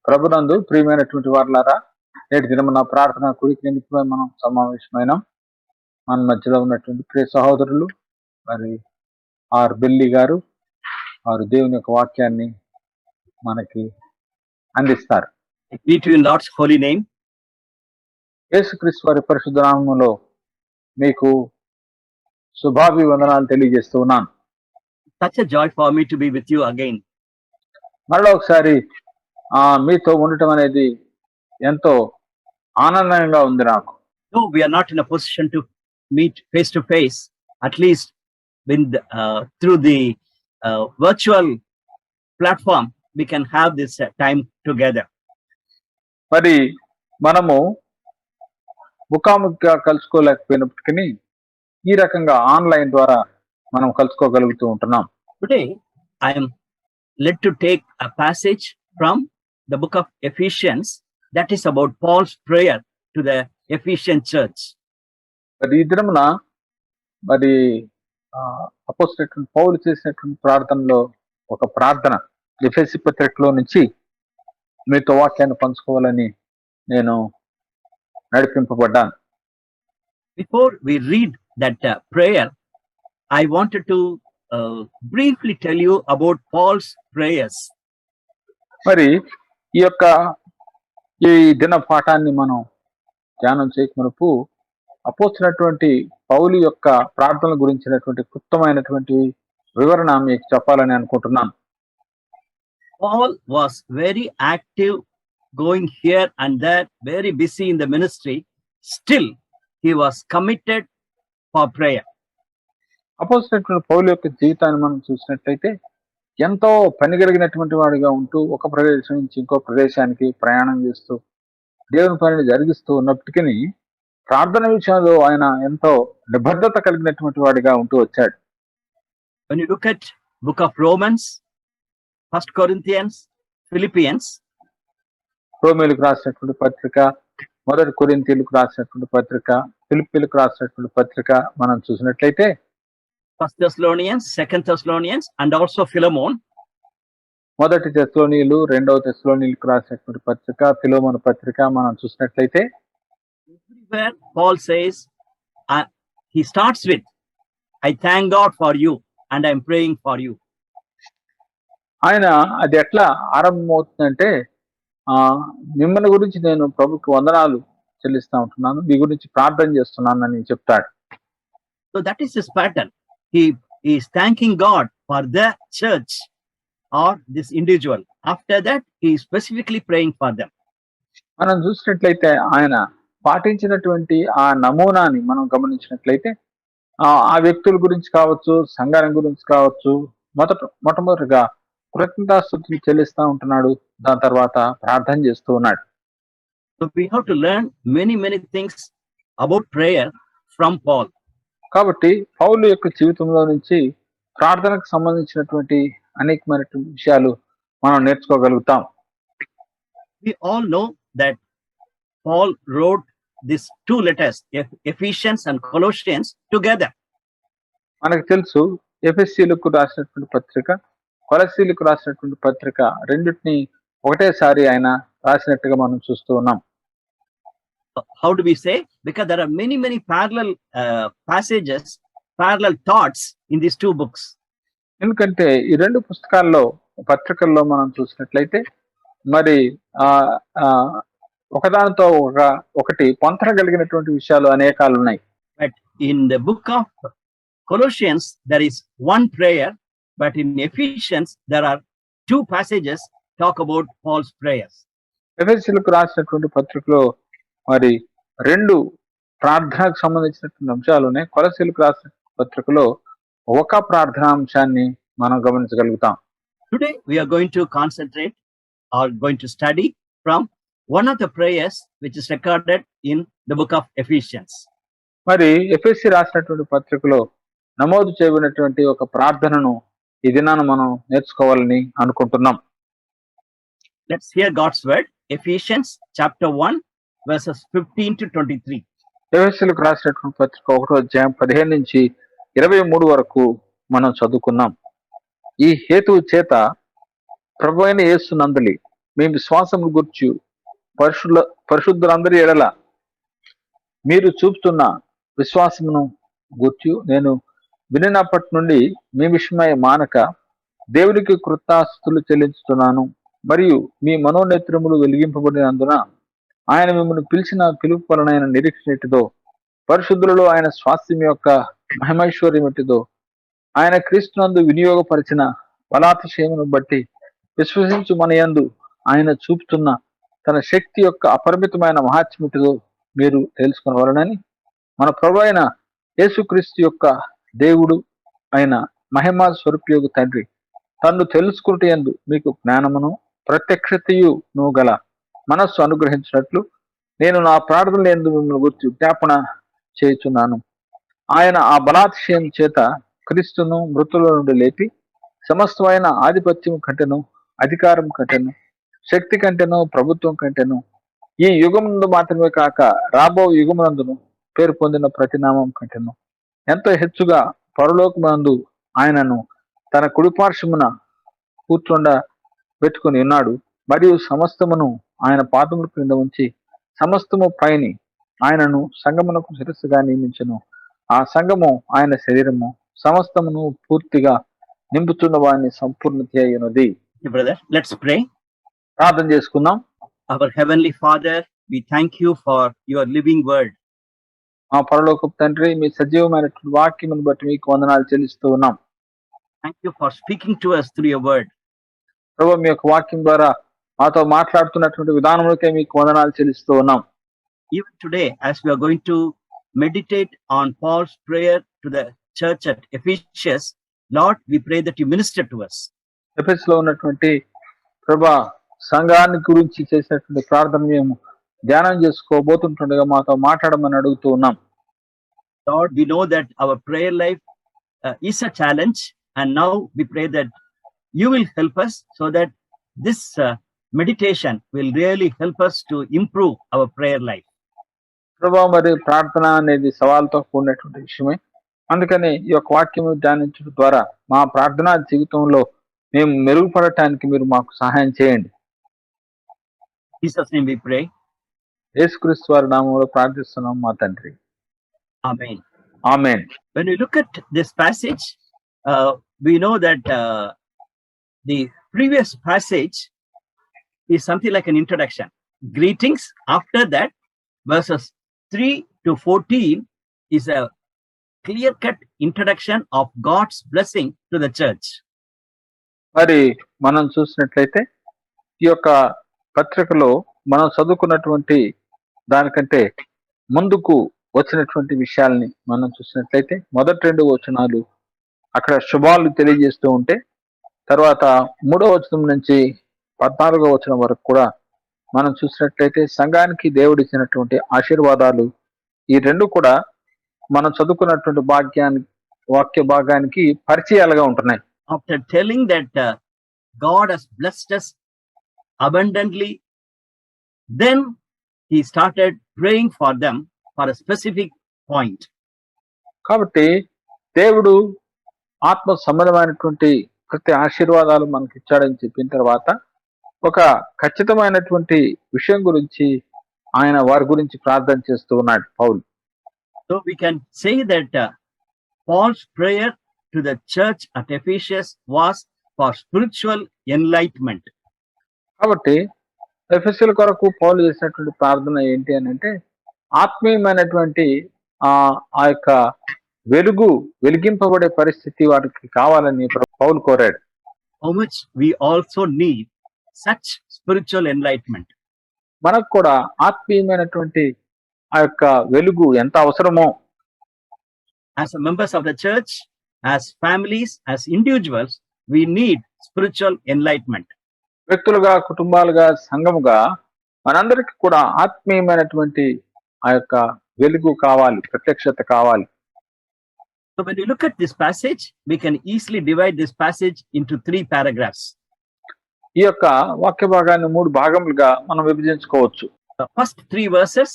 ప్రభునందు ప్రియమైనటువంటి వారులారా, నేటి దినమున ప్రార్థన కూడిక నిమిత్తమై మనం సమావేశమైన మన మధ్యలో ఉన్నటువంటి ప్రియ సహోదరులు మరి బిల్లీ గారు వారు దేవుని యొక్క వాక్యాన్ని మనకి అందిస్తారు. Be to in Lord's holy name. యేసుక్రీస్తు వారి పరిశుద్ధ నామములో మీకు శుభాభివందనాలు తెలియజేస్తూ ఉన్నాను. Such a joy for me to be with you again. మరలా ఒకసారి మీతో ఉండటం అనేది ఎంతో ఆనందంగా ఉంది నాకు. No, we are not in a position to meet face to face, at least through the virtual platform, we can have this time together. మరి మనము ముఖాముఖిగా కలుసుకోలేకపోయినప్పటికీ ఈ రకంగా ఆన్లైన్ ద్వారా మనం కలుసుకోగలుగుతూ ఉంటున్నాం. Today, I am led to take a passage from the book of Ephesians that is about Paul's prayer to the Ephesian church. మరి ఈ దినమున మరి అపోస్తలుడైన పౌలు చేసినటువంటి ప్రార్థనలో ఒక ప్రార్థన ఎఫెసీ పత్రికలో నుంచి మీతో వాక్యాన్ని పంచుకోవాలని నేను నడిపింపబడ్డాను. Before we read that prayer, I wanted to briefly tell you about Paul's prayers. మరి ఈ దిన పాఠాన్ని మనం ధ్యానం చేయకమునుపు అపోస్తలుడైనటువంటి పౌలు యొక్క ప్రార్థనల గురించినటువంటి క్లుప్తమైనటువంటి వివరణ మీకు చెప్పాలని అనుకుంటున్నాను. Paul was very active, going here and there, very busy in the ministry. Still, he was committed for prayer. అపోస్తలుడైనటువంటి పౌలు యొక్క జీవితాన్ని మనం చూసినట్లయితే ఎంతో పని కలిగినటువంటి వాడిగా ఉంటూ ఒక ప్రదేశం నుంచి ఇంకో ప్రదేశానికి ప్రయాణం చేస్తూ దేవుని పనిని జరిగిస్తూ ఉన్నప్పటికీ ప్రార్థన విషయంలో ఆయన ఎంతో నిబద్ధత కలిగినటువంటి వాడిగా ఉంటూ వచ్చాడు. When you look at book of Romans, 1 Corinthians, Philippians, రోమీయులకు రాసినటువంటి పత్రిక, మొదటి కొరింథీయులకు రాసినటువంటి పత్రిక, ఫిలిప్పీలకు రాసినటువంటి పత్రిక మనం చూసినట్లయితే 1 Thessalonians, 2 Thessalonians and also Philemon, మొదటి తెస్సలోనీయులు, రెండవ తెస్సలోనీయులకు రాసినటువంటి పత్రిక, ఫిలెమోను పత్రిక మనం చూసినట్లయితే everywhere Paul says, he starts with, I thank God for you and I am praying for you. ఆయన అది ఎట్లా ఆరంభమవుతుందంటే మిమ్మల్ని గురించి నేను ప్రభుకి వందనాలు చెల్లిస్తూ ఉంటున్నాను, మీ గురించి ప్రార్థన చేస్తున్నానని చెప్తాడు. So that is his pattern. He is thanking God for the church or this individual. After that, he is specifically praying for them. మనం చూసినట్లయితే ఆయన పాటించినటువంటి ఆ నమూనాని మనం గమనించినట్లయితే ఆ వ్యక్తుల గురించి కావచ్చు, సంఘాల గురించి కావచ్చు, మొట్టమొదటిగా కృతజ్ఞతాస్తుతులు చెల్లిస్తూ ఉంటున్నాడు, దాని తర్వాత ప్రార్థన చేస్తూ ఉన్నాడు. So we have to learn many things about prayer from Paul. కాబట్టి పౌలు యొక్క జీవితంలో నుంచి ప్రార్థనకు సంబంధించినటువంటి అనేకమైనటువంటి విషయాలు మనం నేర్చుకోగలుగుతాం. We all know that Paul wrote these two letters, Ephesians and Colossians, together. మనకు తెలుసు ఎఫెసీయులకు రాసినటువంటి పత్రిక, కొలస్సీయులకు రాసినటువంటి పత్రిక రెండింటిని ఒకటేసారి ఆయన రాసినట్టుగా మనం చూస్తూ ఉన్నాం. How do we say? Because there are many parallel passages, parallel thoughts in these two books. ఎందుకంటే ఈ రెండు పుస్తకాల్లో, పత్రికల్లో మనం చూసినట్లయితే మరి ఒకదానితో ఒకటి పొంతన కలిగినటువంటి విషయాలు అనేకాలు ఉన్నాయి. But in the book of Colossians there is one prayer, but in Ephesians there are two passages talk about Paul's prayers. ఎఫెసీయులకు రాసినటువంటి పత్రికలో మరి రెండు ప్రార్థనకు సంబంధించినటువంటి అంశాలు ఉన్నాయి. కొలస్సీయులకు రాసిన పత్రికలో ఒక ప్రార్థనా అంశాన్ని మనం గమనించగలుగుతాం. Today we are going to concentrate or going to study from one of the prayers which is recorded in the book of Ephesians. మరి ఎఫెసీ రాసినటువంటి పత్రికలో నమోదు చేయబడినటువంటి ఒక ప్రార్థనను ఈ దినాన మనం నేర్చుకోవాలని అనుకుంటున్నాం. Let's hear God's word. Ephesians chapter 1 verses 15 to 23. ఎఫెసీయులకు రాసినటువంటి పత్రిక 1వ అధ్యాయం 15 నుంచి 23 వరకు మనం చదువుకున్నాం. ఈ హేతువు చేత ప్రభువైన యేసు నందలి మీ విశ్వాసమును గుర్చి పరిశుద్ధులందరి ఎడల మీరు చూపుతున్న విశ్వాసమును గుర్చి నేను వినినప్పటి నుండి మీ విషయమై మానక దేవునికి కృతజ్ఞతాస్తుతులు చెల్లించుతున్నాను. మరియు మీ మనోనేత్రములు వెలిగింపబడినందున ఆయన మిమ్మల్ని పిలిచిన పిలుపు వలన నిరీక్షణ ఎట్టిదో, పరిశుద్ధులలో ఆయన స్వాస్థ్యం యొక్క మహిమైశ్వర్యం ఎట్టిదో, ఆయన క్రీస్తునందు వినియోగపరిచిన బలాతిశయమును బట్టి విశ్వసించు మన యందు ఆయన చూపుతున్న తన శక్తి యొక్క అపరిమితమైన మహాత్మ్యటిదో మీరు తెలుసుకునవలనని మన ప్రభు అయిన యేసుక్రీస్తు యొక్క దేవుడు అయిన మహిమా స్వరూపయోగు తండ్రి తన్ను తెలుసుకుంటే యందు మీకు జ్ఞానమును ప్రత్యక్షతయును గల మనస్సు అనుగ్రహించినట్లు నేను నా ప్రార్థనలు యందు మిమ్మల్ని గురించి విజ్ఞాపన చేయుచున్నాను. ఆయన ఆ బలాతిశయం చేత క్రీస్తును మృతుల నుండి లేపి సమస్తమైన ఆధిపత్యం కంటెను, అధికారం కంటెను, శక్తి కంటెను, ప్రభుత్వం కంటెను, ఈ యుగమునందు మాత్రమే కాక రాబో యుగమునందును పేరు పొందిన ప్రతినామం కంటెను ఎంతో హెచ్చుగా పరలోకమునందు ఆయనను తన కుడిపార్శ్వమున కూర్చుండ పెట్టుకుని ఉన్నాడు. మరియు సమస్తమును ఆయన పాదముల క్రింద ఉంచి సమస్తము పైని ఆయనను సంగమునకు శిరస్సుగా నియమించను. ఆ సంఘము ఆయన శరీరము, సమస్తమును పూర్తిగా నింపుతున్న వారిని సంపూర్ణత అయినది. Brother, let's pray. ప్రార్థన చేసుకుందాం. Our Heavenly Father, we thank you for your living word. మా పరలోకపు తండ్రి, మీ సజీవమైనటువంటి వాక్యమును బట్టి మీకు వందనాలు చెల్లిస్తూ ఉన్నాం. Thank you for speaking to us through your word. ప్రభువా, మీ యొక్క వాక్యం ద్వారా మాతో మాట్లాడుతున్నటువంటి విధానములకే మీకు వందనాలు చెల్లిస్తూ ఉన్నాం. Even today, as we are going to meditate on Paul's prayer to the church at Ephesus, Lord, we pray that you minister to us. ఎఫెసులో ఉన్నటువంటి ప్రభా సంఘాన్ని గురించి చేసినటువంటి ప్రార్థన మేము ధ్యానం చేసుకోబోతుంటుండగా మాతో మాట్లాడమని అడుగుతూ ఉన్నాం. Lord, we know that our prayer life is a challenge, and now we pray that you will help us so that this meditation will really help us to improve our prayer life. ప్రభా, మరి ప్రార్థన అనేది సవాల్తో కూడినటువంటి విషయమే. అందుకని ఈ యొక్క వాక్యము ధ్యానించడం ద్వారా మా ప్రార్థనా జీవితంలో మేము మెరుగుపడటానికి మీరు మాకు సహాయం చేయండి. In Jesus' name we pray. యేసుక్రీస్తు వారి నామములో ప్రార్థిస్తున్నాం మా తండ్రి. Amen. Amen. When we look at this passage, we know that the previous passage is something like an introduction. Greetings. After that, verses 3 to 14 is a clear-cut introduction of God's blessing to the church. మరి మనం చూసినట్లయితే ఈ యొక్క పత్రికలో మనం చదువుకున్నటువంటి దానికంటే ముందుకు వచ్చినటువంటి విషయాల్ని మనం చూసినట్లయితే మొదటి 2 వచనాలు అక్కడ శుభాలు తెలియజేస్తూ ఉంటే, తర్వాత 3వ వచనం నుంచి 14వ వచనం వరకు కూడా మనం చూసినట్లయితే సంఘానికి దేవుడు ఇచ్చినటువంటి ఆశీర్వాదాలు, ఈ 2 కూడా మనం చదువుకున్నటువంటి వాక్య భాగానికి పరిచయాలుగా ఉంటున్నాయి. After telling that God has blessed us abundantly, then he started praying for them for a specific point. కాబట్టి దేవుడు ఆత్మ సంబంధమైనటువంటి ప్రతి ఆశీర్వాదాలు మనకి ఇచ్చాడని చెప్పిన తర్వాత ఒక ఖచ్చితమైనటువంటి విషయం గురించి ఆయన వారి గురించి ప్రార్థన చేస్తూ ఉన్నాడు పౌలు. So we can say that Paul's prayer to the church at Ephesus was for spiritual enlightenment. కాబట్టి ఎఫెసీయుల కొరకు పౌలు చేసినటువంటి ప్రార్థన ఏంటి అని అంటే, ఆత్మీయమైనటువంటి ఆ యొక్క వెలిగింపబడే పరిస్థితి వారికి కావాలని పౌలు కోరాడు. How much we also need such spiritual enlightenment. మనకు కూడా ఆత్మీయమైనటువంటి ఆ యొక్క వెలుగు ఎంత అవసరమో, As members of the church, as families, as individuals, we need spiritual enlightenment. వ్యక్తులుగా, కుటుంబాలుగా, సంఘముగా మనందరికీ కూడా ఆత్మీయమైనటువంటి ఆ యొక్క వెలుగు కావాలి, ప్రత్యక్షత కావాలి. So when we look at this passage, we can easily divide this passage into 3 paragraphs. ఈ యొక్క వాక్య భాగాన్ని 3 భాగములుగా మనం విభజించుకోవచ్చు. The first 3 verses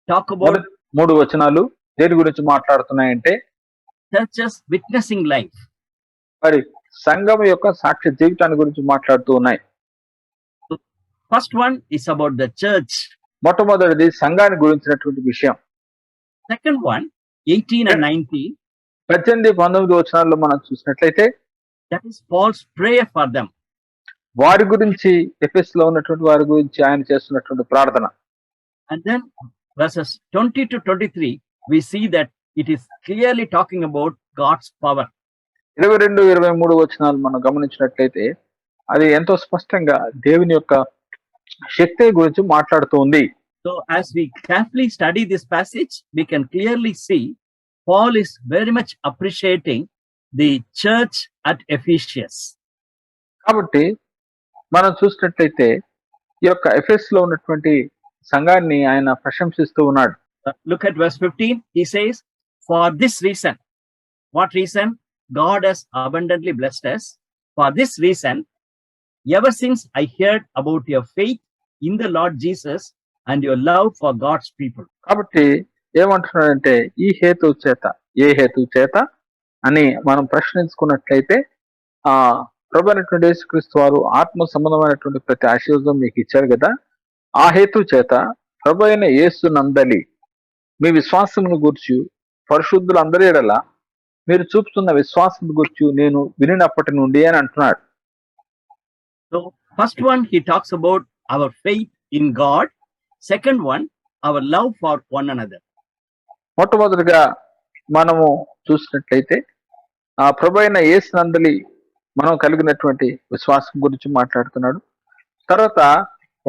talk about 3 వచనాలు దేని గురించి మాట్లాడుతున్నాయంటే, church's witnessing life. మరి సంఘం యొక్క సాక్ష్య జీవితాన్ని గురించి మాట్లాడుతూ ఉన్నాయి. First one is about the church. మొట్టమొదటిది సంఘాన్ని గురించినటువంటి విషయం. Second one, 18 and 19, 18, 19 వచనాల్లో మనం చూసినట్లయితే that is Paul's prayer for them. వారి గురించి, ఎఫెసులో ఉన్నటువంటి వారి గురించి ఆయన చేస్తున్నటువంటి ప్రార్థన. And then verses 20 to 23, we see that it is clearly talking about God's power. 22, 23 వచనాలు మనం గమనించినట్లయితే అది ఎంతో స్పష్టంగా దేవుని యొక్క శక్తి గురించి మాట్లాడుతూ ఉంది. So as we carefully study this passage, we can clearly see Paul is very much appreciating the church at Ephesus. కాబట్టి మనం చూసినట్లయితే ఈ యొక్క ఎఫెసులో ఉన్నటువంటి సంఘాన్ని ఆయన ప్రశంసిస్తూ ఉన్నాడు. Look at verse 15. He says, for this reason, what reason? God has abundantly blessed us. For this reason, ever since I heard about your faith in the Lord Jesus and your love for God's people. కాబట్టి ఏమంటున్నాడంటే ఈ హేతు చేత, ఏ హేతు చేత అని మనం ప్రశ్నించుకున్నట్లయితే ఆ ప్రభు అయినటువంటి యేసుక్రీస్తు వారు ఆత్మ సంబంధమైనటువంటి ప్రతి ఆశీర్వాదం మీకు ఇచ్చారు కదా, ఆ హేతు చేత ప్రభు అయిన యేసు నందలి మీ విశ్వాసమును గుర్చి పరిశుద్ధులందరి ఎడల మీరు చూపుతున్న విశ్వాసం గుర్చి నేను వినినప్పటి నుండి అని అంటున్నాడు. So first one, he talks about our faith in God. Second one, our love for one another. మొట్టమొదటిగా మనము చూసినట్లయితే ఆ ప్రభు అయిన యేసు నందలి మనం కలిగినటువంటి విశ్వాసం గురించి మాట్లాడుతున్నాడు. తర్వాత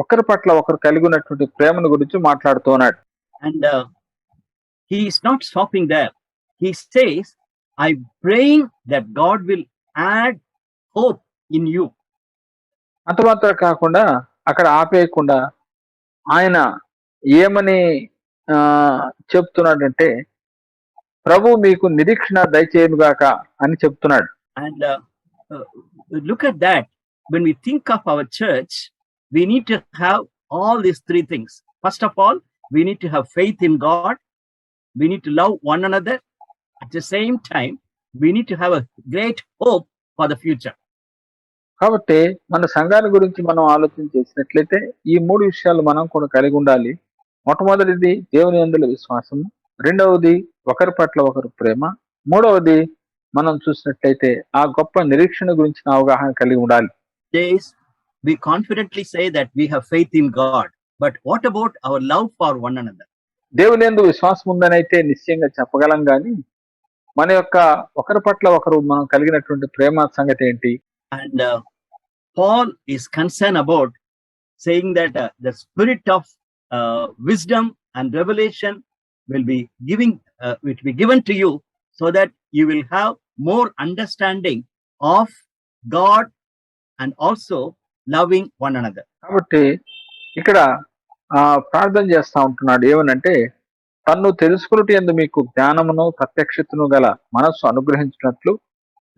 ఒకరి పట్ల ఒకరు కలిగి ఉన్నటువంటి ప్రేమను గురించి మాట్లాడుతూ ఉన్నాడు. And he is not stopping there. He says, I'm praying that God will add hope in you. అంత మాత్రం కాకుండా అక్కడ ఆపేయకుండా ఆయన ఏమని చెప్తున్నాడంటే ప్రభు మీకు నిరీక్షణ దయచేయునుగాక అని చెప్తున్నాడు. And look at that. When we think of our church, we need to have all these three things. First of all, we need to have faith in God. We need to love one another. At the same time, we need to have a great hope for the future. కాబట్టి మన సంఘాన్ని గురించి మనం ఆలోచన చేసినట్లయితే ఈ మూడు విషయాలు మనం కూడా కలిగి ఉండాలి. మొట్టమొదటిది దేవుని యందు విశ్వాసము, రెండవది ఒకరి పట్ల ఒకరు ప్రేమ, మూడవది మనం చూసినట్లయితే ఆ గొప్ప నిరీక్షణ గురించిన అవగాహన కలిగి ఉండాలి. Days we confidently say that we have faith in God, but what about our love for one another? దేవుని యందు విశ్వాసం ఉందని అయితే నిశ్చయంగా చెప్పగలం, కానీ మన యొక్క ఒకరి పట్ల ఒకరు మనం కలిగినటువంటి ప్రేమ సంగతి ఏంటి? And Paul is concerned about saying that the spirit of wisdom and revelation will be given to you, so that you will have more understanding of God and also loving one another. కాబట్టి ఇక్కడ ప్రార్థన చేస్తా ఉంటున్నాడు ఏమనంటే తన్ను తెలుసుకున్నట్టు యందు మీకు జ్ఞానమును ప్రత్యక్షతను గల మనస్సు అనుగ్రహించినట్లు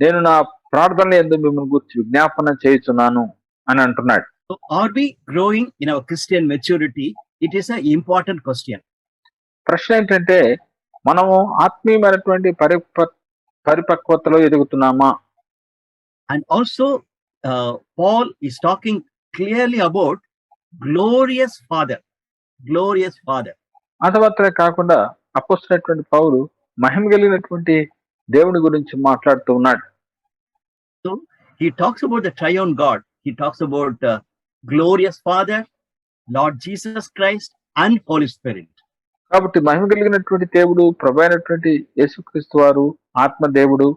నేను నా ప్రార్థనల యందు మిమ్మల్ని గురించి విజ్ఞాపన చేయుచున్నాను అని అంటున్నాడు. So are we growing in our Christian maturity? It is an important question. ప్రశ్న ఏంటంటే మనము ఆత్మీయమైనటువంటి పరిపక్వతలో ఎదుగుతున్నామా? And also Paul is talking clearly about glorious Father. అంత మాత్రమే కాకుండా అపోస్తలుడైనటువంటి పౌలు మహిమ కలిగినటువంటి దేవుని గురించి మాట్లాడుతూ ఉన్నాడు. So he talks about the triune God. He talks about glorious Father, Lord Jesus Christ and Holy Spirit. కాబట్టి మహిమ కలిగినటువంటి దేవుడు, ప్రభు అయినటువంటి యేసుక్రీస్తు వారు, ఆత్మ దేవుడు.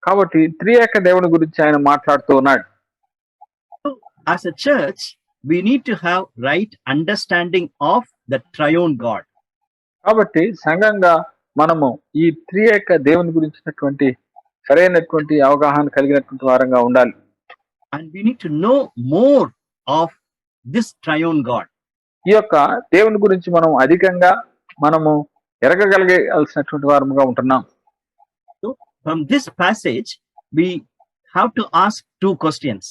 కాబట్టి త్రియేక దేవుని గురించి ఆయన మాట్లాడుతూ ఉన్నాడు. So as a church, we need to have right understanding of the triune God. కాబట్టి సంఘంగా మనము ఈ త్రియేక దేవుని గురించినటువంటి సరైనటువంటి అవగాహన కలిగినటువంటి వారంగా ఉండాలి. And we need to know more of this triune God. ఈ యొక్క దేవుని గురించి మనం అధికంగా మనము ఎరగగలిగాల్సినటువంటి వారముగా ఉంటున్నాం. So from this passage, we have to ask two questions.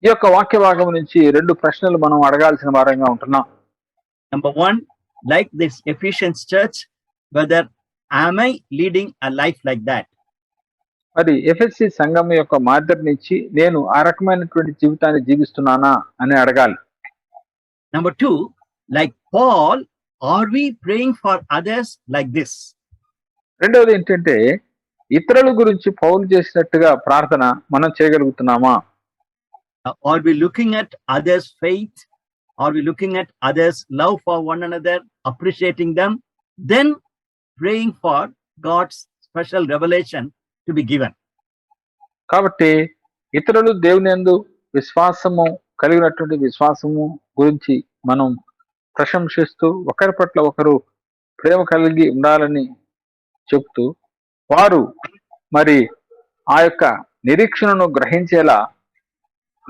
ఈ యొక్క వాక్య భాగం నుంచి రెండు ప్రశ్నలు మనం అడగాల్సిన వారంగా ఉంటున్నాం. Number one, like this Ephesians church, whether am I leading a life like that? మరి ఎఫెసీ సంఘం యొక్క మాదిరి నుంచి నేను ఆ రకమైనటువంటి జీవితాన్ని జీవిస్తున్నానా అని అడగాలి. Number two, like Paul, are we praying for others like this? రెండవది ఏంటంటే ఇతరుల గురించి పౌలు చేసినట్టుగా ప్రార్థన మనం చేయగలుగుతున్నామా? Are we looking at others' faith? Are we looking at others' love for one another, appreciating them, then praying for God's special revelation to be given? కాబట్టి ఇతరులు దేవుని యందు విశ్వాసము కలిగినటువంటి విశ్వాసము గురించి మనం ప్రశంసిస్తూ ఒకరి పట్ల ఒకరు ప్రేమ కలిగి ఉండాలని చెప్తూ వారు మరి ఆ యొక్క నిరీక్షణను గ్రహించేలా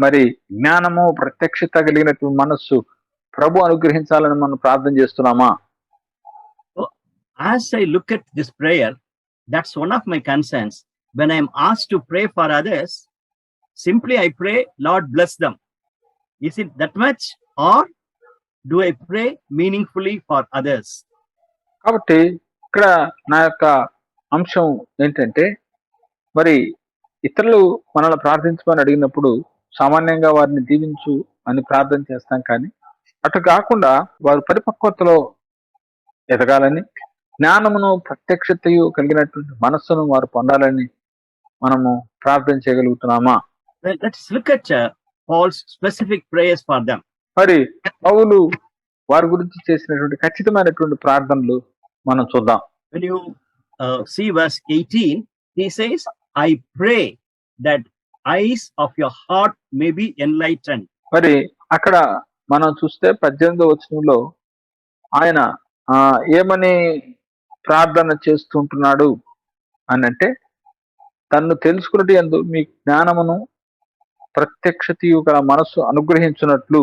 మరి జ్ఞానము ప్రత్యక్షత కలిగినటువంటి మనస్సు ప్రభు అనుగ్రహించాలని మనం ప్రార్థన చేస్తున్నామా? As I look at this prayer, that's one of my concerns. When I am asked to pray for others, simply I pray, Lord bless them. Is it that much, or do I pray meaningfully for others? కాబట్టి ఇక్కడ నా యొక్క అంశం ఏంటంటే మరి ఇతరులు మనల్ని ప్రార్థించమని అడిగినప్పుడు సామాన్యంగా వారిని దీవించు అని ప్రార్థన చేస్తాం, కానీ అటు కాకుండా వారు పరిపక్వతలో ఎదగాలని జ్ఞానమును ప్రత్యక్షతయు కలిగినటువంటి మనస్సును వారు పొందాలని మనము ప్రార్థన చేయగలుగుతున్నామా? Well, let's look at Paul's specific prayers for them. మరి పౌలు వారి గురించి చేసినటువంటి ఖచ్చితమైనటువంటి ప్రార్థనలు మనం చూద్దాం. When you see verse 18, he says, I pray that eyes of your heart may be enlightened. మరి అక్కడ మనం చూస్తే 18వ వచనంలో ఆయన ఏమని ప్రార్థన చేస్తుంటున్నాడు అని అంటే, తన్ను తెలుసుకున్నట్టు యందు మీ జ్ఞానమును ప్రత్యక్షతయు గల మనస్సు అనుగ్రహించున్నట్లు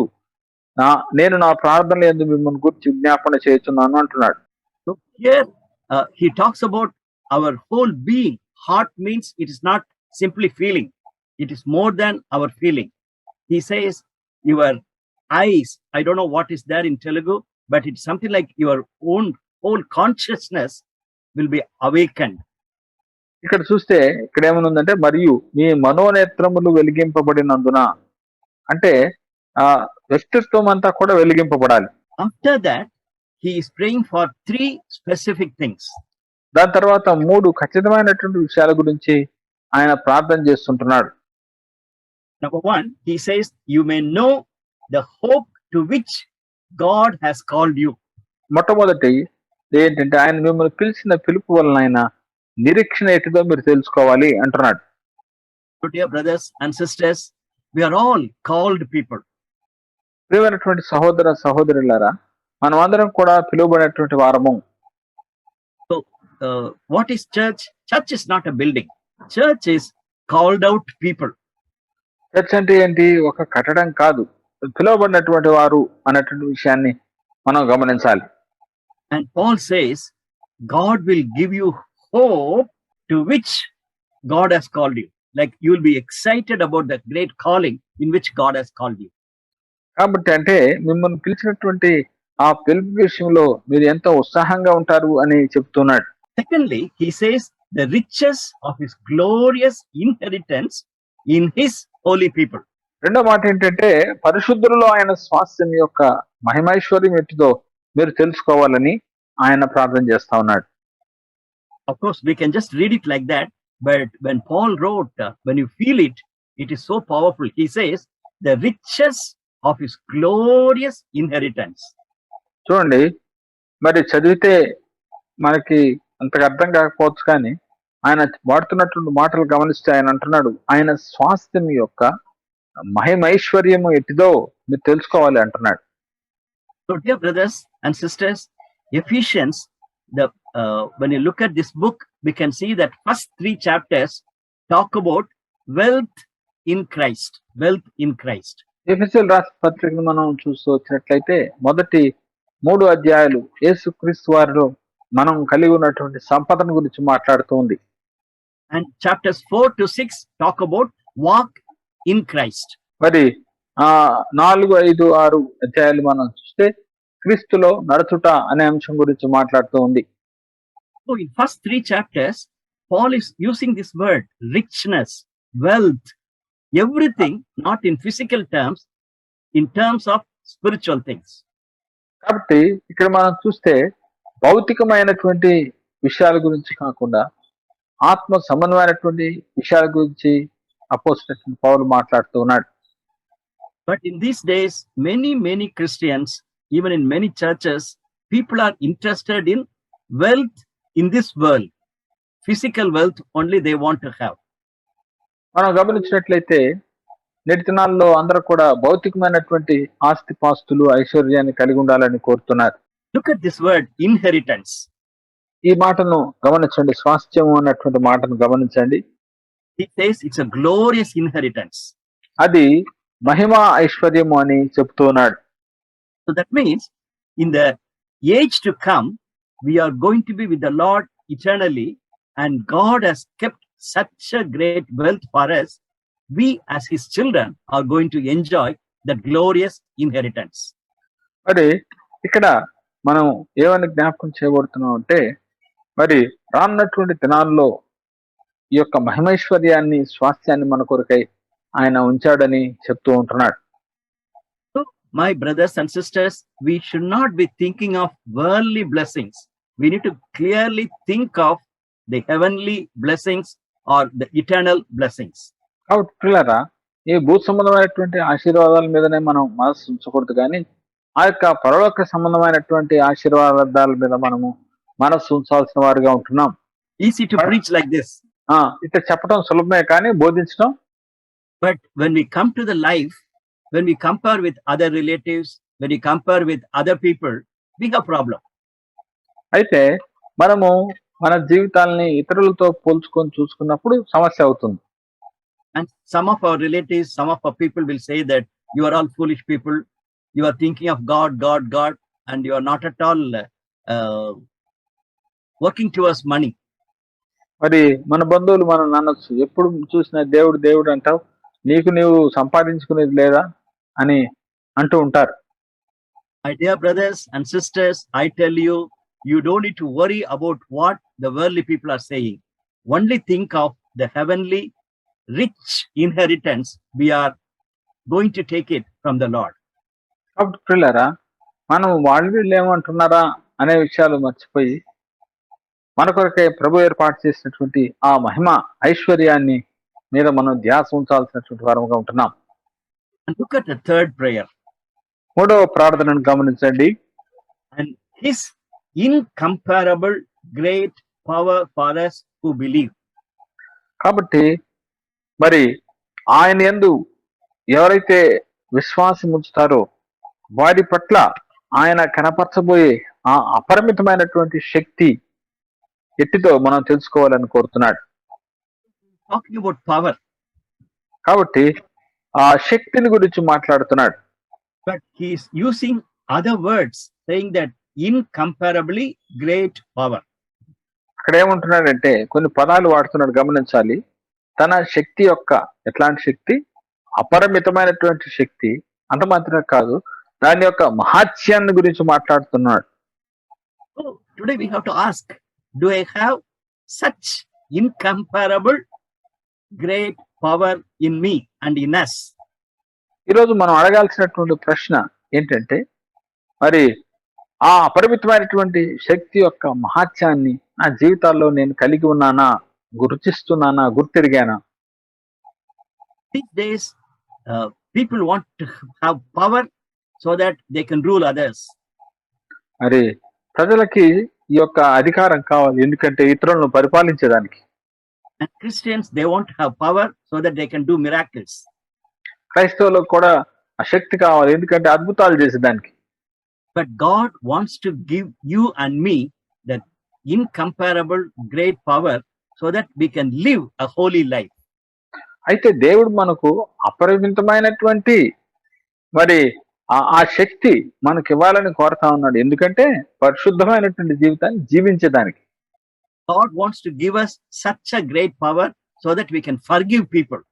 నేను నా ప్రార్థనల యందు మిమ్మల్ని గురించి విజ్ఞాపన చేస్తున్నాను అంటున్నాడు. So here he talks about our whole being. Heart means it is not simply feeling. It is more than our feeling. He says your eyes, I don't know what is there in Telugu, but it's something like your own whole consciousness will be awakened. ఇక్కడ చూస్తే ఇక్కడ ఏమనుందంటే, మరియు మీ మనోనేత్రములు వెలిగింపబడినందున, అంటే వ్యక్తిత్వం అంతా కూడా వెలిగింపబడాలి. After that, he is praying for three specific things. దాని తర్వాత 3 ఖచ్చితమైనటువంటి విషయాల గురించి ఆయన ప్రార్థన చేస్తుంటున్నాడు. Number one, he says, you may know the hope to which God has called you. మొట్టమొదటి ఏంటంటే, ఆయన మిమ్మల్ని పిలిచిన పిలుపు వలన ఆయన నిరీక్షణ ఎటుదో మీరు తెలుసుకోవాలి అంటున్నాడు. Dear brothers and sisters, we are all called people. ప్రియమైనటువంటి సహోదర సహోదరులారా, మనం అందరం కూడా పిలువబడినటువంటి వారము. So what is church? Church is not a building. Church is called out people. Church అంటే ఏంటి? ఒక కట్టడం కాదు, పిలువబడినటువంటి వారు అన్నటువంటి విషయాన్ని మనం గమనించాలి. And Paul says, God will give you hope to which God has called you. Like you will be excited about the great calling in which God has called you. కాబట్టి అంటే మిమ్మల్ని పిలిచినటువంటి ఆ పిలుపు విషయంలో మీరు ఎంతో ఉత్సాహంగా ఉంటారు అని చెప్తున్నాడు. Secondly, he says the riches of his glorious inheritance in his holy people. రెండో మాట ఏంటంటే, పరిశుద్ధులలో ఆయన స్వాస్థ్యం యొక్క మహిమైశ్వర్యం ఎట్టిదో మీరు తెలుసుకోవాలని ఆయన ప్రార్థన చేస్తా ఉన్నాడు. Of course, we can just read it like that, but when Paul wrote, when you feel it, it is so powerful. He says the riches of his glorious inheritance. చూడండి, మరి చదివితే మనకి అంతగా అర్థం కాకపోవచ్చు, కానీ ఆయన వాడుతున్నటువంటి మాటలు గమనిస్తే ఆయన అంటున్నాడు, ఆయన స్వాస్థ్యం యొక్క మహిమైశ్వర్యము ఎట్టిదో మీరు తెలుసుకోవాలి అంటున్నాడు. So dear brothers and sisters, Ephesians, when you look at this book, we can see that first 3 chapters talk about wealth in Christ. Wealth in Christ. ఎఫెసీయుల రాసిన పత్రికను మనం చూస్తూ వచ్చినట్లయితే మొదటి 3 అధ్యాయాలు యేసుక్రీస్తు వారిలో మనం కలిగి ఉన్నటువంటి సంపదను గురించి మాట్లాడుతూ ఉంది. And chapters 4 to 6 talk about walk in Christ. మరి 4, 5, 6 అధ్యాయాలు మనం చూస్తే క్రీస్తులో నడుచుట అనే అంశం గురించి మాట్లాడుతూ ఉంది. So in first 3 chapters, Paul is using this word richness, wealth, everything, not in physical terms, in terms of spiritual things. కాబట్టి ఇక్కడ మనం చూస్తే భౌతికమైనటువంటి విషయాల గురించి కాకుండా ఆత్మ సంబంధమైనటువంటి విషయాల గురించి అపోస్తలుడైన పౌలు మాట్లాడుతూ ఉన్నాడు. But in these days, many Christians, even in many churches, people are interested in wealth in this world. Physical wealth only they want to have. మనం గమనించినట్లయితే నేటి దినాల్లో అందరూ కూడా భౌతికమైనటువంటి ఆస్తిపాస్తులు ఐశ్వర్యాన్ని కలిగి ఉండాలని కోరుతున్నారు. Look at this word, inheritance. ఈ మాటను గమనించండి, స్వాస్థ్యము అన్నటువంటి మాటను గమనించండి. He says it's a glorious inheritance. అది మహిమ ఐశ్వర్యము అని చెప్తూ ఉన్నాడు. So that means in the age to come, we are going to be with the Lord eternally, and God has kept such a great wealth for us. We as his children are going to enjoy that glorious inheritance. మరి ఇక్కడ మనం ఏమని జ్ఞాపకం చేయబడుతున్నాం అంటే, మరి రానున్నటువంటి దినాల్లో ఈ యొక్క మహిమైశ్వర్యాన్ని స్వాస్థ్యాన్ని మన కొరకై ఆయన ఉంచాడని చెప్తూ ఉంటున్నాడు. So, my brothers and sisters, we should not be thinking of worldly blessings. We need to clearly think of the heavenly blessings or the eternal blessings. కాబట్టి పిల్లరా, ఈ భూ సంబంధమైనటువంటి ఆశీర్వాదాల మీదనే మనం మనసు ఉంచకూడదు, కానీ ఆ యొక్క పరలోక సంబంధమైనటువంటి ఆశీర్వాదాల మీద మనము మనసు ఉంచాల్సిన వారిగా ఉంటున్నాం. Easy to preach like this. ఇట్లా చెప్పడం సులభమే, కానీ బోధించడం. But when we come to the life, when we compare with other relatives, when we compare with other people, we have problem. అయితే మనము మన జీవితాలని ఇతరులతో పోల్చుకొని చూసుకున్నప్పుడు సమస్య అవుతుంది. And some of our relatives, some of our people will say that you are all foolish people. You are thinking of God, God, God, and you are not at all working towards money. మరి మన బంధువులు మనం అనొచ్చు, ఎప్పుడు చూసినా దేవుడు దేవుడు అంటావు, నీకు నీవు సంపాదించుకునేది లేదా అని అంటూ ఉంటారు. My dear brothers and sisters, I tell you, you don't need to worry about what the worldly people are saying. Only think of the heavenly rich inheritance we are going to take it from the Lord. కాబట్టి పిల్లరా, మనం వాళ్ళు వీళ్ళు ఏమంటున్నారా అనే విషయాలు మర్చిపోయి మన కొరకే ప్రభు ఏర్పాటు చేసినటువంటి ఆ మహిమ ఐశ్వర్యాన్ని మీద మనం ధ్యాస ఉంచాల్సినటువంటి వారముగా ఉంటున్నాం. And look at the third prayer. మూడవ ప్రార్థనను గమనించండి. And his incomparable great power for us who believe. కాబట్టి మరి ఆయన యందు ఎవరైతే విశ్వాసం ఉంచుతారో వారి పట్ల ఆయన కనపరచబోయే ఆ అపరిమితమైనటువంటి శక్తి ఎట్టితో మనం తెలుసుకోవాలని కోరుతున్నాడు. Talking about power. కాబట్టి ఆ శక్తిని గురించి మాట్లాడుతున్నాడు. But he is using other words saying that incomparably great power. అక్కడ ఏమంటున్నాడంటే కొన్ని పదాలు వాడుతున్నాడు, గమనించాలి. తన శక్తి యొక్క ఎట్లాంటి శక్తి? అపరిమితమైనటువంటి శక్తి. అంత మాత్రమే కాదు, దాని యొక్క మహాత్యాన్ని గురించి మాట్లాడుతున్నాడు. So today we have to ask, do I have such incomparable great power in me and in us? ఈరోజు మనం అడగాల్సినటువంటి ప్రశ్న ఏంటంటే, మరి ఆ అపరిమితమైనటువంటి శక్తి యొక్క మహాత్యాన్ని నా జీవితాల్లో నేను కలిగి ఉన్నానా, గుర్తిస్తున్నానా, గుర్తిరిగానా? These days, people want to have power so that they can rule others. మరి ప్రజలకి ఈ యొక్క అధికారం కావాలి, ఎందుకంటే ఇతరులను పరిపాలించడానికి. And Christians, they want to have power so that they can do miracles. క్రైస్తవులకు కూడా ఆ శక్తి కావాలి, ఎందుకంటే అద్భుతాలు చేసేదానికి. But God wants to give you and me that incomparable great power so that we can live a holy life. అయితే దేవుడు మనకు అపరిమితమైనటువంటి మరి ఆ శక్తి మనకి ఇవ్వాలని కోరుతా ఉన్నాడు, ఎందుకంటే పరిశుద్ధమైనటువంటి జీవితాన్ని జీవించడానికి. God wants to give us such a great power so that we can forgive people.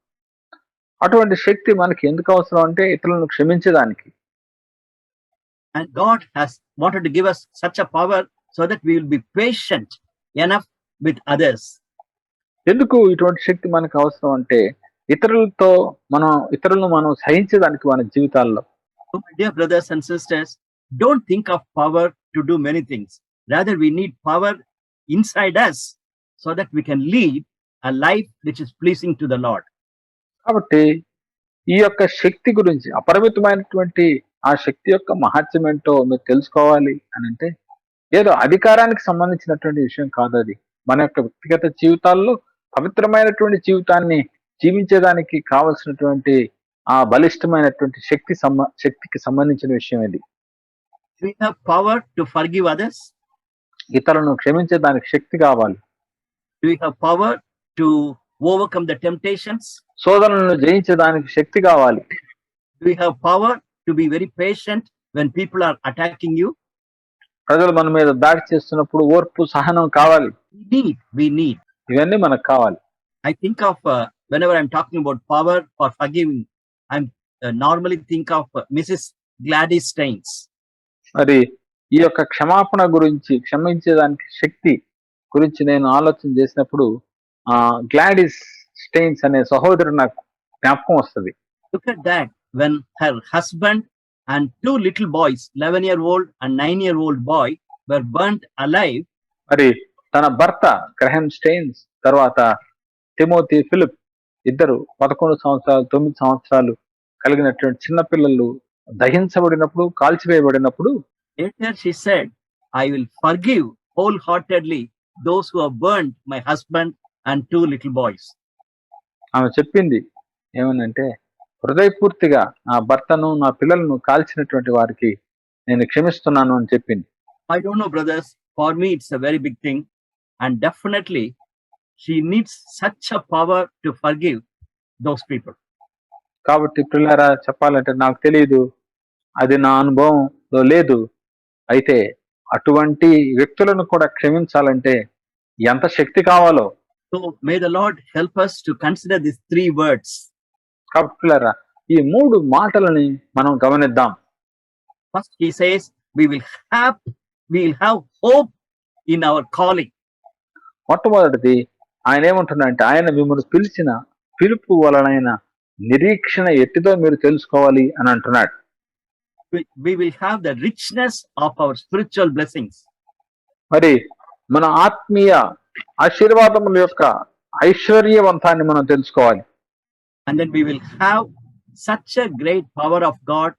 అటువంటి శక్తి మనకి ఎందుకు అవసరం అంటే ఇతరులను క్షమించడానికి. And God has wanted to give us such a power so that we will be patient enough with others. ఎందుకు ఇటువంటి శక్తి మనకు అవసరం అంటే ఇతరులను మనం సహించడానికి మన జీవితాల్లో. So, my dear brothers and sisters, don't think of power to do many things. Rather, we need power inside us so that we can lead a life which is pleasing to the Lord. కాబట్టి ఈ యొక్క శక్తి గురించి అపరిమితమైనటువంటి ఆ శక్తి యొక్క మహత్యం ఏంటో మీరు తెలుసుకోవాలి అని అంటే ఏదో అధికారానికి సంబంధించినటువంటి విషయం కాదు అది. మన యొక్క వ్యక్తిగత జీవితాల్లో పవిత్రమైనటువంటి జీవితాన్ని జీవించేదానికి కావలసినటువంటి ఆ బలిష్టమైనటువంటి శక్తికి సంబంధించిన విషయం ఇది. Do we have power to forgive others? ఇతరులను క్షమించే దానికి శక్తి కావాలి. Do we have power to overcome the temptations? శోధనలను జయించడానికి శక్తి కావాలి. Do we have power to be very patient when people are attacking you? ప్రజలు మన మీద దాడి చేస్తున్నప్పుడు ఓర్పు సహనం కావాలి. We need. ఇవన్నీ మనకు కావాలి. I think of whenever I'm talking about power for forgiving, I'm normally think of Mrs. Gladys Steins. మరి ఈ యొక్క క్షమాపణ గురించి క్షమించేదానికి శక్తి గురించి నేను ఆలోచన చేసినప్పుడు గ్లాడిస్ స్టెయిన్స్ అనే సహోదరు నాకు జ్ఞాపకం వస్తుంది. Look at that, when her husband and two little boys, 11-year-old and 9-year-old boy, were burnt alive. మరి తన భర్త గ్రహం స్టెయిన్స్ తర్వాత తిమోతి ఫిలిప్ ఇద్దరు 11 సంవత్సరాలు 9 సంవత్సరాలు కలిగినటువంటి చిన్నపిల్లలు దహించబడినప్పుడు కాల్చివేయబడినప్పుడు Later she said, I will forgive wholeheartedly those who have burned my husband and two little boys. ఆమె చెప్పింది ఏమనంటే హృదయపూర్తిగా నా భర్తను నా పిల్లలను కాల్చినటువంటి వారికి నేను క్షమిస్తున్నాను అని చెప్పింది. I don't know, brothers, for me it's a very big thing, and definitely she needs such a power to forgive those people. కాబట్టి పిల్లరా చెప్పాలంటే నాకు తెలియదు, అది నా అనుభవంలో లేదు. అయితే అటువంటి వ్యక్తులను కూడా క్షమించాలంటే ఎంత శక్తి కావాలో. So may the Lord help us to consider these three words. కాబట్టి పిల్లరా ఈ 3 మాటలని మనం గమనిద్దాం. First he says we will have hope in our calling. మొట్టమొదటిది ఆయన ఏమంటున్నాడంటే ఆయన మిమ్మల్ని పిలిచిన పిలుపు వలనైన నిరీక్షణ ఎట్టిదో మీరు తెలుసుకోవాలి అని అంటున్నాడు. We will have the richness of our spiritual blessings. మరి మన ఆత్మీయ ఆశీర్వాదముల యొక్క ఐశ్వర్యవంతాన్ని మనం తెలుసుకోవాలి. And then we will have such a great power of God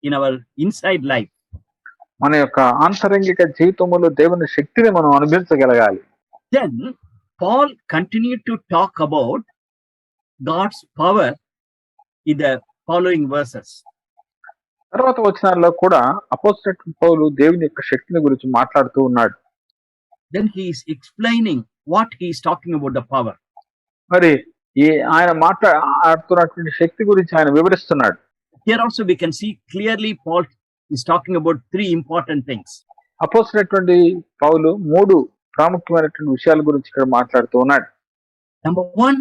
in our inside life. మన యొక్క ఆంతరంగిక జీవితంలో దేవుని శక్తిని మనం అనుభవించగలగాలి. Then Paul continued to talk about God's power in the following verses. తర్వాత వచనాల్లో కూడా అపోస్తలుడైన పౌలు దేవుని యొక్క శక్తిని గురించి మాట్లాడుతూ ఉన్నాడు. Then he is explaining what he is talking about the power. మరి ఆయన మాట్లాడుతున్నటువంటి శక్తి గురించి ఆయన వివరిస్తున్నాడు. Here also we can see clearly Paul is talking about three important things. అపోస్తలుడైన పౌలు 3 ప్రాముఖ్యమైనటువంటి విషయాల గురించి ఇక్కడ మాట్లాడుతూ ఉన్నాడు. Number one,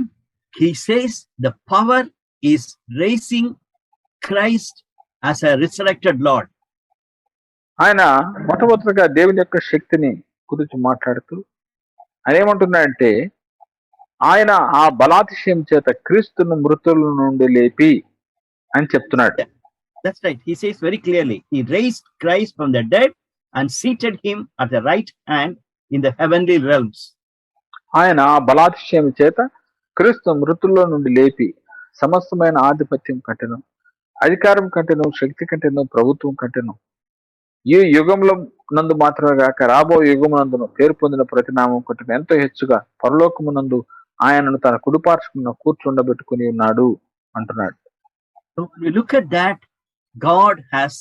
he says the power is raising Christ as a resurrected Lord. ఆయన మొట్టమొదటిగా దేవుని యొక్క శక్తిని గురించి మాట్లాడుతూ ఆయన ఏమంటున్నాడంటే ఆయన ఆ బలాతిశయం చేత క్రీస్తును మృతుల నుండి లేపి అని చెప్తున్నాడు. That's right. He says very clearly, he raised Christ from the dead and seated him at the right hand in the heavenly realms. ఆయన ఆ బలాతిశయం చేత క్రీస్తు మృతుల్లో నుండి లేపి సమస్తమైన ఆధిపత్యం కంటేను, అధికారం కంటేను, శక్తి కంటేను, ప్రభుత్వం కంటేను, ఈ యుగంలో నందు మాత్రమే కాక రాబో యుగమునందును పేరు పొందిన ప్రతినామం కంటే ఎంతో హెచ్చుగా పరలోకమునందు ఆయనను తన కుడిపార్శ్వమున కూర్చుండబెట్టుకుని ఉన్నాడు అంటున్నాడు. So when we look at that, God has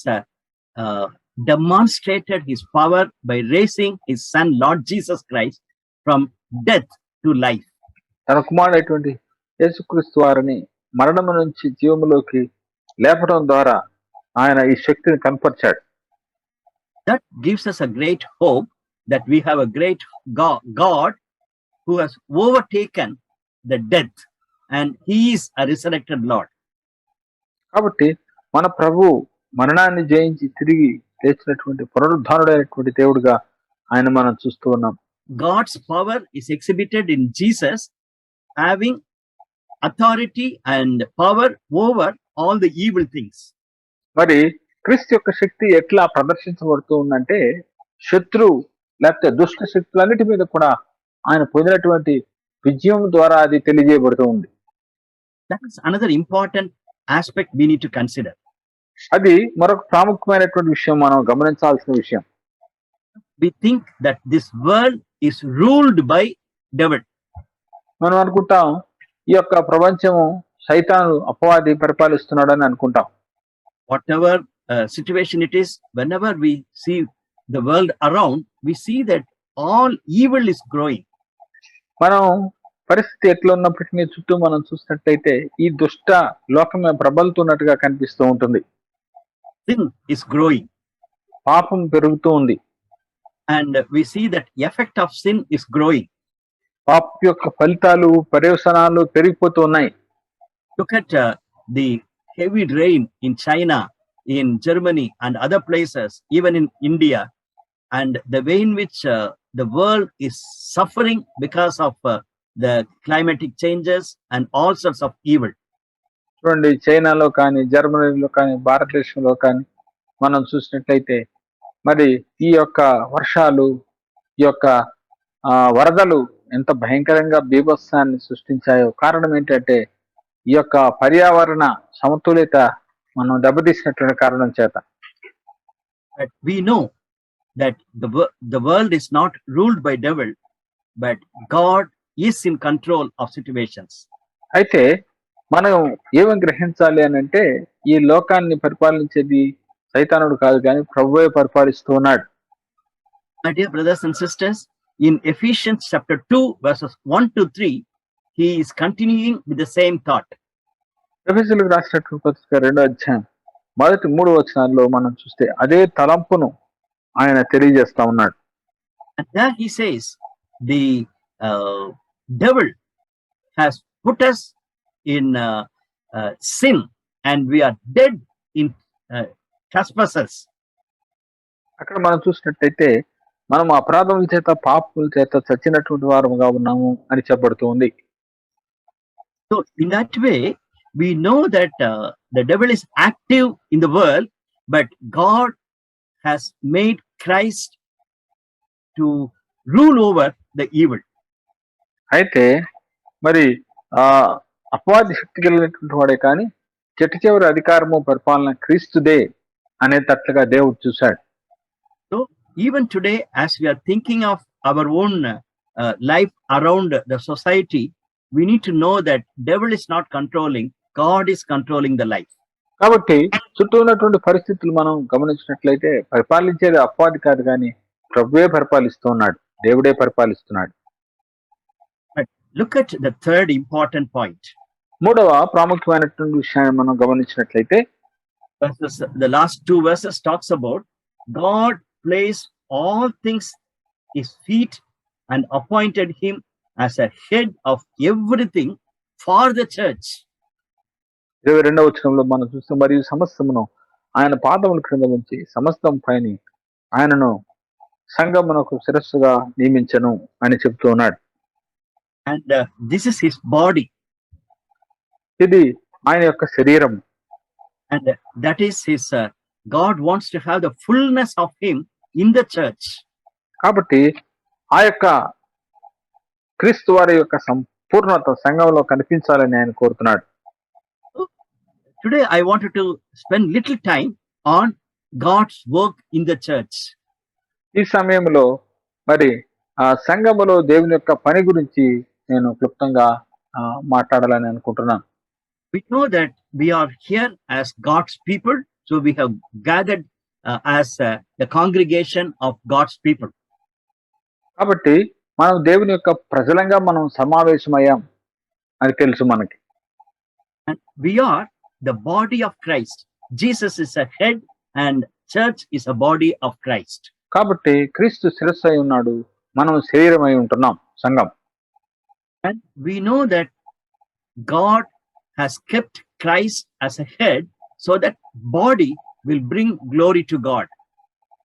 demonstrated his power by raising his son Lord Jesus Christ from death to life. తన కుమారుడైనటువంటి యేసుక్రీస్తు వారిని మరణము నుంచి జీవములోకి లేపడం ద్వారా ఆయన ఈ శక్తిని కనపరిచాడు. That gives us a great hope that we have a great God who has overtaken the death and he is a resurrected Lord. కాబట్టి మన ప్రభు మరణాన్ని జయించి తిరిగి లేచినటువంటి పునరుద్ధానుడైనటువంటి దేవుడుగా ఆయన మనం చూస్తూ ఉన్నాం. God's power is exhibited in Jesus having authority and power over all the evil things. మరి క్రీస్తు యొక్క శక్తి ఎట్లా ప్రదర్శించబడుతూ ఉందంటే శత్రు లేకపోతే దుష్ట శక్తులన్నిటి మీద కూడా ఆయన పొందినటువంటి విజయం ద్వారా అది తెలియజేయబడుతూ ఉంది. That is another important aspect we need to consider. అది మరొక ప్రాముఖ్యమైనటువంటి విషయం, మనం గమనించాల్సిన విషయం. We think that this world is ruled by devil. మనం అనుకుంటాం ఈ యొక్క ప్రపంచము సైతాను అపవాది పరిపాలిస్తున్నాడు అని అనుకుంటాం. Whatever situation it is, whenever we see the world around, we see that all evil is growing. మనం పరిస్థితి ఎట్లా ఉన్నప్పటికీ చుట్టూ మనం చూసినట్టయితే ఈ దుష్ట లోకమే ప్రబలుతున్నట్టుగా కనిపిస్తూ ఉంటుంది. Sin is growing, పాపం పెరుగుతూ ఉంది. and we see that effect of sin is growing. పాపం యొక్క ఫలితాలు పర్యవసనాలు పెరిగిపోతూ ఉన్నాయి. Look at the heavy rain in China, in Germany, and other places, even in India, and the way in which the world is suffering because of the climatic changes and all sorts of evil. చూడండి, చైనాలో కానీ జర్మనీలో కానీ భారతదేశంలో కానీ మనం చూసినట్లయితే మరి ఈ యొక్క వర్షాలు, ఈ యొక్క వరదలు ఎంత భయంకరంగా బీభత్సాన్ని సృష్టించాయో కారణం ఏంటంటే ఈ యొక్క పర్యావరణ సమతుల్యత మనం దెబ్బతీసినటువంటి కారణం చేత. But we know that the world is not ruled by devil, but God is in control of situations. అయితే మనం ఏమని గ్రహించాలి అని అంటే ఈ లోకాన్ని పరిపాలించేది సైతానుడు కాదు కానీ ప్రభువే పరిపాలిస్తూ ఉన్నాడు. My dear brothers and sisters, in Ephesians chapter 2 verses 1 to 3, he is continuing with the same thought. ఎఫెసీయులకు రాసినటువంటి పత్రిక 2వ అధ్యాయం మొదటి 3 వచనాల్లో మనం చూస్తే అదే తలంపును ఆయన తెలియజేస్తా ఉన్నాడు. And there he says, the devil has put us in sin, and we are dead in trespasses. అక్కడ మనం చూసినట్టయితే మనం అపరాధముల చేత పాపముల చేత చచ్చినటువంటి వారముగా ఉన్నాము అని చెప్పబడుతూ ఉంది. So in that way, we know that the devil is active in the world, but God has made Christ to rule over the evil. అయితే మరి అపవాది శక్తి కలిగినటువంటి వాడే కానీ చెట్టు చివరి అధికారము పరిపాలన క్రీస్తుదే అనేటట్లుగా దేవుడు చూశాడు. So even today, as we are thinking of our own life around the society, we need to know that devil is not controlling, God is controlling the life. కాబట్టి చుట్టూ ఉన్నటువంటి పరిస్థితులు మనం గమనించినట్లయితే పరిపాలించేది అపవాది కాదు కానీ ప్రభువే పరిపాలిస్తూ ఉన్నాడు, దేవుడే పరిపాలిస్తున్నాడు. But look at the third important point. మూడవ ప్రాముఖ్యమైనటువంటి విషయాన్ని మనం గమనించినట్లయితే The last two verses talks about God placed all things his feet and appointed him as a head of everything for the church. 22వ వచనంలో మనం చూస్తే మరియు సమస్తమును ఆయన పాదముల క్రింద ఉంచి సమస్తం పైన ఆయనను సంఘమునకు శిరస్సుగా నియమించను అని చెప్తూ ఉన్నాడు. And this is his body, ఇది ఆయన యొక్క శరీరం. and that is his God wants to have the fullness of him in the church. కాబట్టి ఆ యొక్క క్రీస్తు వారి యొక్క సంపూర్ణత సంఘంలో కనిపించాలని ఆయన కోరుతున్నాడు. Today I wanted to spend little time on God's work in the church. ఈ సమయంలో మరి ఆ సంఘములో దేవుని యొక్క పని గురించి నేను క్లుప్తంగా మాట్లాడాలని అనుకుంటున్నాను. We know that we are here as God's people, so we have gathered as the congregation of God's people. కాబట్టి మనం దేవుని యొక్క ప్రజలంగా మనం సమావేశమయ్యాం అని తెలుసు మనకి. And we are the body of Christ. Jesus is a head and church is a body of Christ. కాబట్టి క్రీస్తు శిరస్సు అయి ఉన్నాడు, మనం శరీరమై ఉంటున్నాం, సంఘం. And we know that God has kept Christ as a head so that body will bring glory to God.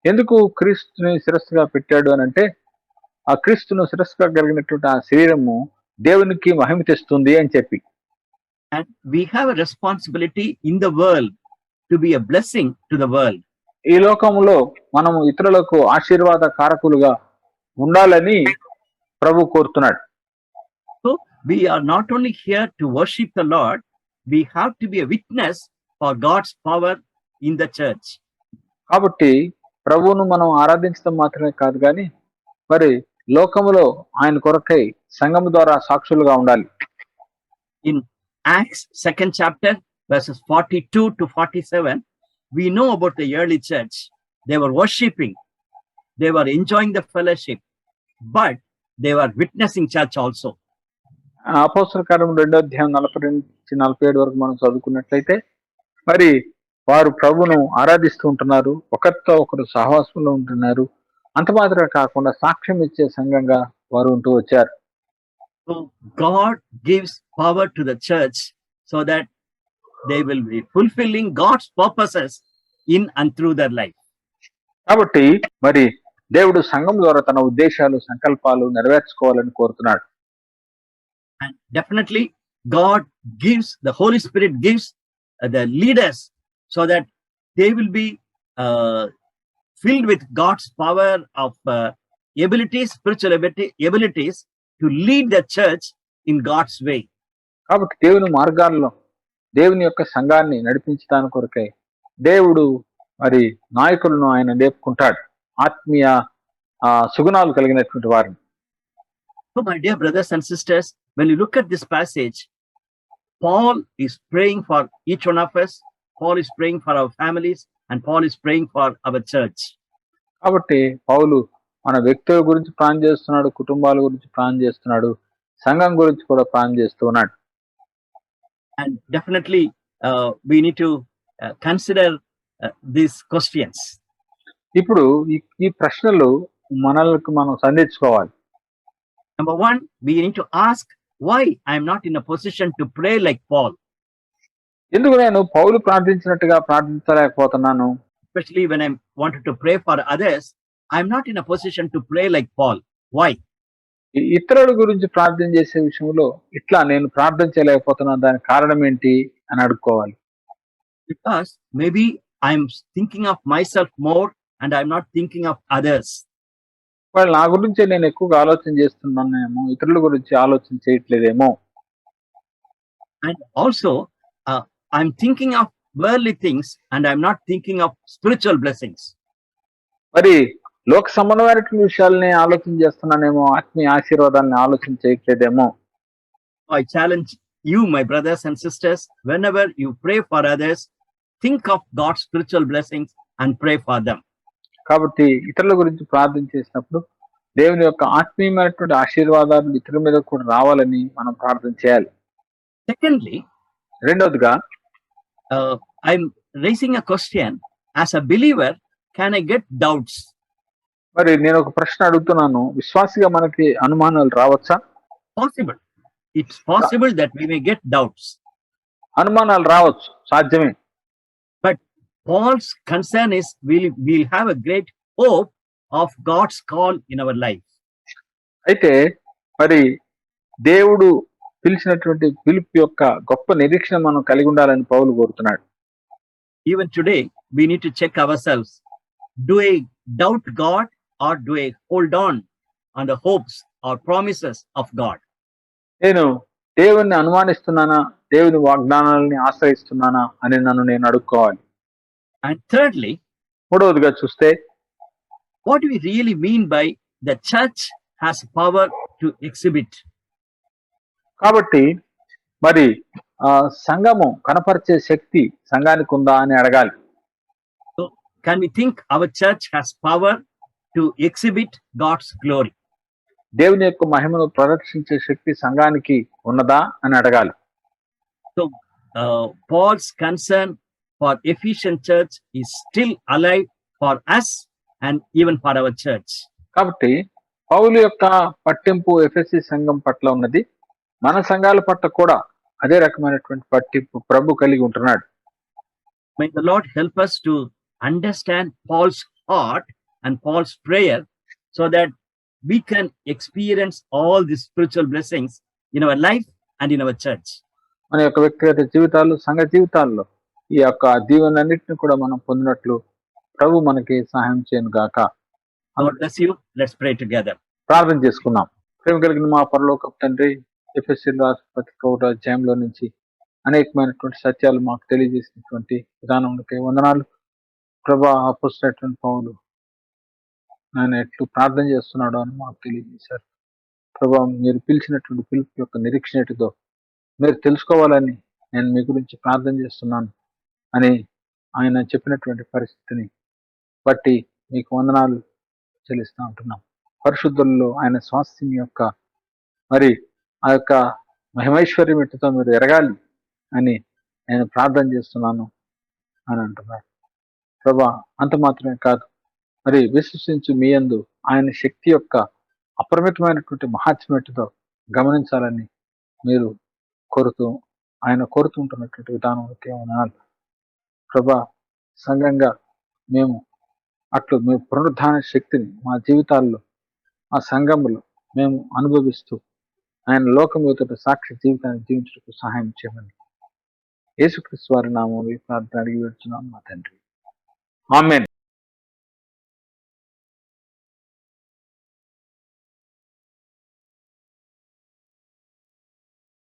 ఎందుకు క్రీస్తుని శిరస్సుగా పెట్టాడు అని అంటే ఆ క్రీస్తును శిరస్సుగా కలిగినటువంటి ఆ శరీరము దేవునికి మహిమ తెస్తుంది అని చెప్పి. And we have a responsibility in the world to be a blessing to the world. ఈ లోకంలో మనము ఇతరులకు ఆశీర్వాద కారకులుగా ఉండాలని ప్రభు కోరుతున్నాడు. So we are not only here to worship the Lord, we have to be a witness for God's power in the church. కాబట్టి ప్రభువును మనం ఆరాధించడం మాత్రమే కాదు కానీ మరి లోకములో ఆయన కొరకై సంఘము ద్వారా సాక్షులుగా ఉండాలి. In Acts 2nd chapter, verses 42 to 47, we know about the early church. They were worshiping, they were enjoying the fellowship, but they were witnessing church also. అపోస్తల కార్యం 2వ అధ్యాయం 40 నుంచి 47 వరకు మనం చదువుకున్నట్లయితే మరి వారు ప్రభును ఆరాధిస్తూ ఉంటున్నారు, ఒకరితో ఒకరు సహవాసంలో ఉంటున్నారు, అంత మాత్రమే కాకుండా సాక్ష్యం ఇచ్చే సంఘంగా వారు ఉంటూ వచ్చారు. So God gives power to the church so that they will be fulfilling God's purposes in and through their life. కాబట్టి మరి దేవుడు సంఘం ద్వారా తన ఉద్దేశాలు సంకల్పాలు నెరవేర్చుకోవాలని కోరుతున్నాడు. And definitely God gives, the Holy Spirit gives the leaders so that they will be filled with God's power of abilities, spiritual abilities to lead the church in God's way. కాబట్టి దేవుని మార్గాల్లో దేవుని యొక్క సంఘాన్ని నడిపించడానికి కొరకై దేవుడు మరి నాయకులను ఆయన లేపుకుంటాడు, ఆత్మీయ సుగుణాలు కలిగినటువంటి వారిని. So my dear brothers and sisters, when you look at this passage, Paul is praying for each one of us, Paul is praying for our families, and Paul is praying for our church. కాబట్టి పౌలు మన వ్యక్తుల గురించి ప్రార్థన చేస్తున్నాడు, కుటుంబాల గురించి ప్రార్థన చేస్తున్నాడు, సంఘం గురించి కూడా ప్రార్థన చేస్తూ ఉన్నాడు. And definitely we need to consider these questions. ఇప్పుడు ఈ ప్రశ్నలు మనల్ని మనం సంధించుకోవాలి. Number one, we need to ask why I am not in a position to pray like Paul. ఎందుకు నేను పౌలు ప్రార్థించినట్టుగా ప్రార్థించలేకపోతున్నాను? Especially when I wanted to pray for others, I am not in a position to pray like Paul. Why? ఇతరుల గురించి ప్రార్థన చేసే విషయంలో ఇట్లా నేను ప్రార్థన చేయలేకపోతున్నాను, దానికి కారణం ఏంటి అని అడుక్కోవాలి. Because maybe I am thinking of myself more and I am not thinking of others. వాళ్ళు నా గురించే నేను ఎక్కువగా ఆలోచన చేస్తున్నానేమో, ఇతరుల గురించి ఆలోచన చేయట్లేదేమో. And also I'm thinking of worldly things and I'm not thinking of spiritual blessings. మరి లోక సంబంధమైనటువంటి విషయాలని ఆలోచన చేస్తున్నానేమో, ఆత్మీయ ఆశీర్వాదాలని ఆలోచన చేయట్లేదేమో. I challenge you, my brothers and sisters, whenever you pray for others, think of God's spiritual blessings and pray for them. కాబట్టి ఇతరుల గురించి ప్రార్థన చేసినప్పుడు దేవుని యొక్క ఆత్మీయమైనటువంటి ఆశీర్వాదాలు ఇతరుల మీద కూడా రావాలని మనం ప్రార్థన చేయాలి. Secondly, రెండవదిగా I'm raising a question. As a believer, can I get doubts? మరి నేను ఒక ప్రశ్న అడుగుతున్నాను, విశ్వాసిగా మనకి అనుమానాలు రావచ్చా? Possible. It's possible that we may get doubts. అనుమానాలు రావచ్చు, సాధ్యమే. But Paul's concern is we'll have a great hope of God's call in our life. అయితే మరి దేవుడు పిలిచినటువంటి పిలుపు యొక్క గొప్ప నిరీక్షణ మనం కలిగి ఉండాలని పౌలు కోరుతున్నాడు. Even today, we need to check ourselves. Do I doubt God or do I hold on the hopes or promises of God? నేను దేవుణ్ణి అనుమానిస్తున్నానా, దేవుని వాగ్దానాలని ఆశ్రయిస్తున్నానా అని నన్ను నేను అడుక్కోవాలి. And thirdly, మూడవదిగా చూస్తే what do we really mean by the church has power to exhibit? కాబట్టి మరి సంఘము కనపరిచే శక్తి సంఘానికి ఉందా అని అడగాలి. So can we think our church has power to exhibit God's glory? దేవుని యొక్క మహిమను ప్రదర్శించే శక్తి సంఘానికి ఉన్నదా అని అడగాలి. So Paul's concern for Ephesian church is still alive for us and even for our church. కాబట్టి పౌలు యొక్క పట్టింపు ఎఫెసీ సంఘం పట్ల ఉన్నది, మన సంఘాల పట్ల కూడా అదే రకమైనటువంటి పట్టింపు ప్రభు కలిగి ఉంటున్నాడు. May the Lord help us to understand Paul's heart and Paul's prayer so that we can experience all these spiritual blessings in our life and in our church. మన యొక్క వ్యక్తిగత జీవితాలు, సంఘ జీవితాల్లో ఈ యొక్క దీవెనన్నిటిని కూడా మనం పొందినట్లు ప్రభు మనకి సహాయం చేయను గాక. God bless you. Let's pray together. ప్రార్థన చేసుకున్నాం. ప్రేమ కలిగిన మా పరలోకపు తండ్రి, ఎఫెసీయుల రాసిన పత్రిక 1వ అధ్యాయంలో నుంచి అనేకమైనటువంటి సత్యాలు మాకు తెలియజేసినటువంటి విధానంలోకి వందనాలు. ప్రభా, అపోస్తలుడైనటువంటి పౌలు ఆయన ఎట్లు ప్రార్థన చేస్తున్నాడో అని మాకు తెలియజేశారు. ప్రభా, మీరు పిలిచినటువంటి పిలుపు యొక్క నిరీక్షణ ఎటుదో మీరు తెలుసుకోవాలని నేను మీ గురించి ప్రార్థన చేస్తున్నాను అని ఆయన చెప్పినటువంటి పరిస్థితిని బట్టి మీకు వందనాలు చెల్లిస్తూ ఉంటున్నాం. పరిశుద్ధుల్లో ఆయన స్వాస్థ్యం యొక్క మరి ఆ యొక్క మహిమైశ్వర్యం ఎట్టుతో మీరు ఎరగాలి అని నేను ప్రార్థన చేస్తున్నాను అని అంటున్నారు. ప్రభా, అంత మాత్రమే కాదు, మరి విశ్వసించి మీ యందు ఆయన శక్తి యొక్క అపరిమితమైనటువంటి మహాత్మ్యం ఎట్టుతో గమనించాలని మీరు ఆయన కోరుతుంటున్నటువంటి విధానంలోకి వందనాలు. ప్రభా, సంఘంగా మేము అట్లు మీ పునరుద్ధాన శక్తిని మా జీవితాల్లో ఆ సంఘంలో మేము అనుభవిస్తూ ఆయన లోకం ఎదుట సాక్షి జీవితాన్ని జీవించడానికి సహాయం చేయమని యేసుక్రీస్తు వారి నామములో ఈ ప్రార్థన అడిగి వేడుచున్నాం మా తండ్రి. ఆమేన్.